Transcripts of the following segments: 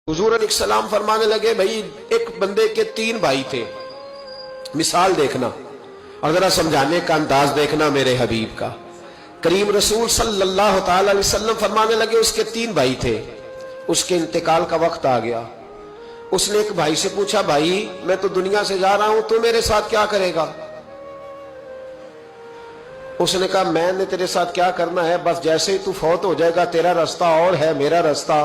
हुजूर अलैहिस्सलाम फरमाने लगे, भाई एक बंदे के 3 भाई थे। मिसाल देखना और जरा समझाने का अंदाज देखना मेरे हबीब का। करीम रसूल सल्लल्लाहु ताला अलैहि वसल्लम फरमाने लगे, उसके 3 भाई थे, उसके इंतकाल का वक्त आ गया। उसने एक भाई से पूछा, भाई मैं तो दुनिया से जा रहा हूं, तू मेरे साथ क्या करेगा? उसने कहा, मैंने तेरे साथ क्या करना है, बस जैसे ही तू फौत हो जाएगा तेरा रास्ता और है, मेरा रास्ता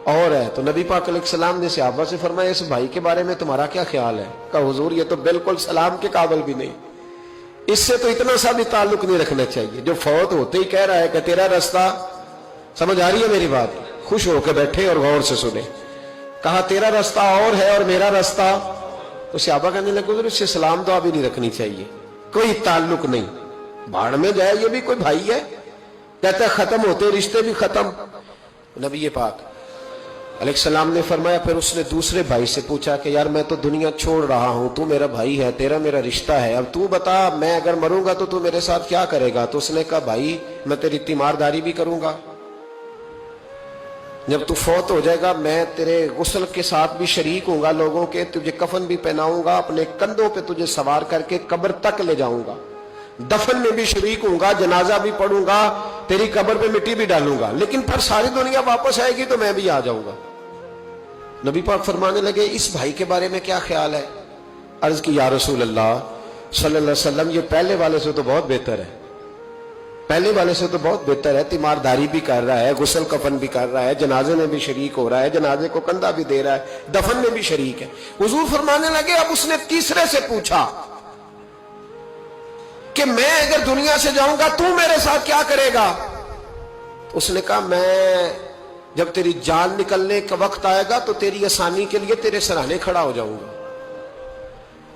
और है। तो नबी पाक अलैहिस्सलाम ने सहाबा से फरमाया, इस भाई के बारे में तुम्हारा क्या ख्याल है? कहा, हुजूर ये तो बिल्कुल सलाम के काबिल भी नहीं, इससे तो इतना सा भी ताल्लुक नहीं रखना चाहिए, जो फौत होते ही कह रहा है कि तेरा रास्ता। समझ आ रही है मेरी बात? खुश होकर बैठे और गौर से सुने। कहा तेरा रास्ता और है और मेरा रास्ता। तो सहाबा कहने लगे, हुजूर इससे सलाम दुआ भी नहीं रखनी चाहिए, कोई ताल्लुक नहीं, भाड़ में जाए, ये भी कोई भाई है? कहता खत्म होते रिश्ते भी खत्म। नबी पाक अलैहिस्सलाम ने फरमाया, फिर उसने दूसरे भाई से पूछा कि यार मैं तो दुनिया छोड़ रहा हूं, तू मेरा भाई है, तेरा मेरा रिश्ता है, अब तू बता मैं अगर मरूंगा तो तू मेरे साथ क्या करेगा? तो उसने कहा, भाई मैं तेरी तीमारदारी भी करूंगा, जब तू फौत हो जाएगा मैं तेरे गुस्ल के साथ भी शरीक होऊंगा, लोगों के तुझे कफन भी पहनाऊंगा, अपने कंधों पे तुझे सवार करके कब्र तक ले जाऊंगा, दफन में भी शरीक होऊंगा, जनाजा भी पढ़ूंगा, तेरी कब्र पे मिट्टी भी डालूंगा, लेकिन फिर सारी दुनिया वापस आएगी तो मैं भी आ जाऊंगा। नबी पाक फरमाने लगे, इस भाई के बारे में क्या ख्याल है? अर्ज की, या रसूल अल्लाह सल्लल्लाहु अलैहि वसल्लम, ये पहले वाले से तो बहुत बेहतर है, पहले वाले से तो बहुत बेहतर है, तीमारदारी भी कर रहा है, गुस्ल कफन भी कर रहा है, जनाजे में भी शरीक हो रहा है, जनाजे को कंधा भी दे रहा है, दफन में भी शरीक है। हुजूर फरमाने लगे, अब उसने तीसरे से पूछा कि मैं अगर दुनिया से जाऊंगा तू मेरे साथ क्या करेगा? उसने कहा, मैं जब तेरी जान निकलने का वक्त आएगा तो तेरी आसानी के लिए तेरे सराहने खड़ा हो जाऊंगा,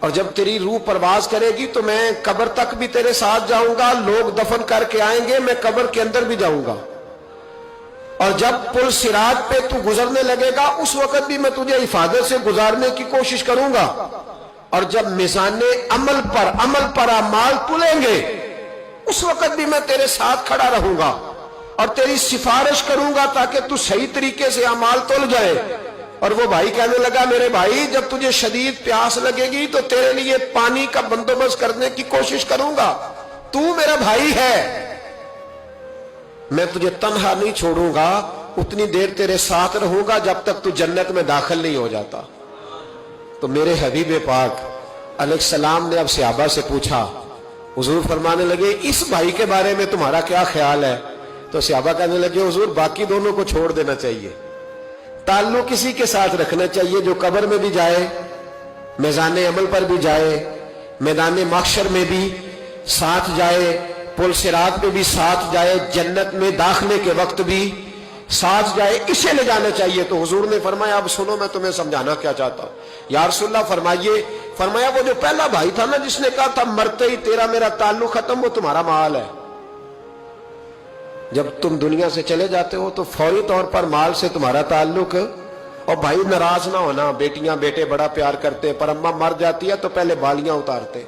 और जब तेरी रूह परवाज करेगी तो मैं कब्र तक भी तेरे साथ जाऊंगा, लोग दफन करके आएंगे, मैं कब्र के अंदर भी जाऊंगा, और जब पुल सिरात पे तू गुजरने लगेगा उस वक्त भी मैं तुझे हिफाजत से गुजारने की कोशिश करूंगा, और जब मिजाने अमल पर अमाल तुलेंगे उस वक्त भी मैं तेरे साथ खड़ा रहूंगा और तेरी सिफारिश करूंगा ताकि तू सही तरीके से अमाल तुल जाए। और वो भाई कहने लगा, मेरे भाई जब तुझे शदीद प्यास लगेगी तो तेरे लिए पानी का बंदोबस्त करने की कोशिश करूंगा, तू मेरा भाई है, मैं तुझे तन्हा नहीं छोड़ूंगा, उतनी देर तेरे साथ रहूंगा जब तक तू जन्नत में दाखिल नहीं हो जाता। तो मेरे हबीब पाक अलैहिस्सलाम ने अब सहाबा से पूछा, हुजूर फरमाने लगे, इस भाई के बारे में तुम्हारा क्या ख्याल है? तो सहाबा कहने लगे, हुजूर बाकी दोनों को छोड़ देना चाहिए, ताल्लुक किसी के साथ रखना चाहिए जो कब्र में भी जाए, मैदान अमल पर भी जाए, मैदान महशर में भी साथ जाए, पुल सिरात पे भी साथ जाए, जन्नत में दाखिले के वक्त भी साथ जाए, इसे ले जाना चाहिए। तो हुजूर ने फरमाया, अब सुनो मैं तुम्हें समझाना क्या चाहता हूं। या रसूलल्लाह फरमाइए। फरमाया, वो जो पहला भाई था ना जिसने कहा था मरते ही तेरा मेरा ताल्लुक खत्म, वो तुम्हारा माल है, जब तुम दुनिया से चले जाते हो तो फौरी तौर पर माल से तुम्हारा ताल्लुक। और भाई नाराज ना होना, बेटियां बेटे बड़ा प्यार करते, पर अम्मा मर जाती है तो पहले बालियां उतारते।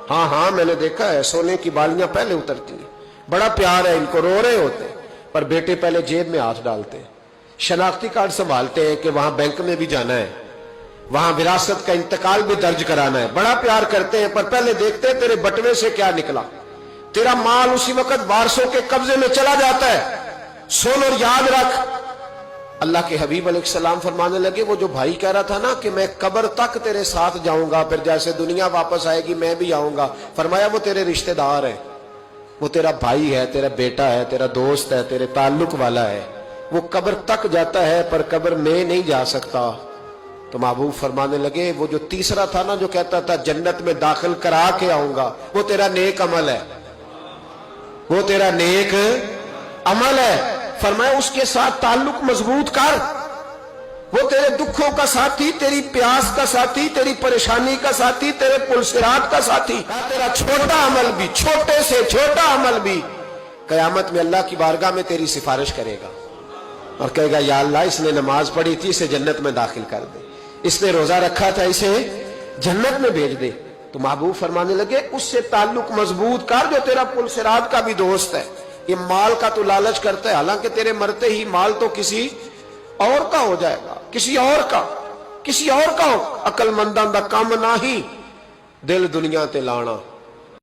हाँ हाँ मैंने देखा है, सोने की बालियां पहले उतरती है, बड़ा प्यार है इनको, रो रहे होते, पर बेटे पहले जेब में हाथ डालते हैं, शनाख्ती कार्ड संभालते हैं कि वहां बैंक में भी जाना है, वहां विरासत का इंतकाल भी दर्ज कराना है, बड़ा प्यार करते हैं, पर पहले देखते हैं तेरे बटवे से क्या निकला। तेरा माल उसी वक्त वारसों के कब्जे में चला जाता है। सुन और याद रख, अल्लाह के हबीब अलैहिस्सलाम फरमाने लगे, वो जो भाई कह रहा था ना कि मैं कब्र तक तेरे साथ जाऊंगा, फिर जैसे दुनिया वापस आएगी मैं भी आऊंगा, फरमाया वो तेरे रिश्तेदार है, वो तेरा भाई है, तेरा बेटा है, तेरा दोस्त है, तेरे ताल्लुक वाला है, वो कब्र तक जाता है पर कब्र में नहीं जा सकता। तो महबूब फरमाने लगे, वो जो तीसरा था ना जो कहता था जन्नत में दाखिल करा के आऊंगा, वो तेरा नेक अमल है, वो तेरा नेक अमल है। फरमाया उसके साथ ताल्लुक मजबूत कर, वो तेरे दुखों का साथी, तेरी प्यास का साथी, तेरी परेशानी का साथी, तेरे पुलसिरात का साथी, तेरा छोटा अमल भी, छोटे से छोटा अमल भी कयामत में अल्लाह की बारगाह में तेरी सिफारिश करेगा और कहेगा, या अल्लाह इसने नमाज पढ़ी थी, इसे जन्नत में दाखिल कर दे, इसने रोजा रखा था, इसे जन्नत में भेज दे। तो महबूब फरमाने लगे, उससे ताल्लुक मजबूत कर जो तेरा पुलसिरात का भी दोस्त है। ये माल का तो लालच करता है, हालांकि तेरे मरते ही माल तो किसी और का हो जाएगा, किसी और का अकलमंदां दा काम ना ही दिल दुनिया ते लाना।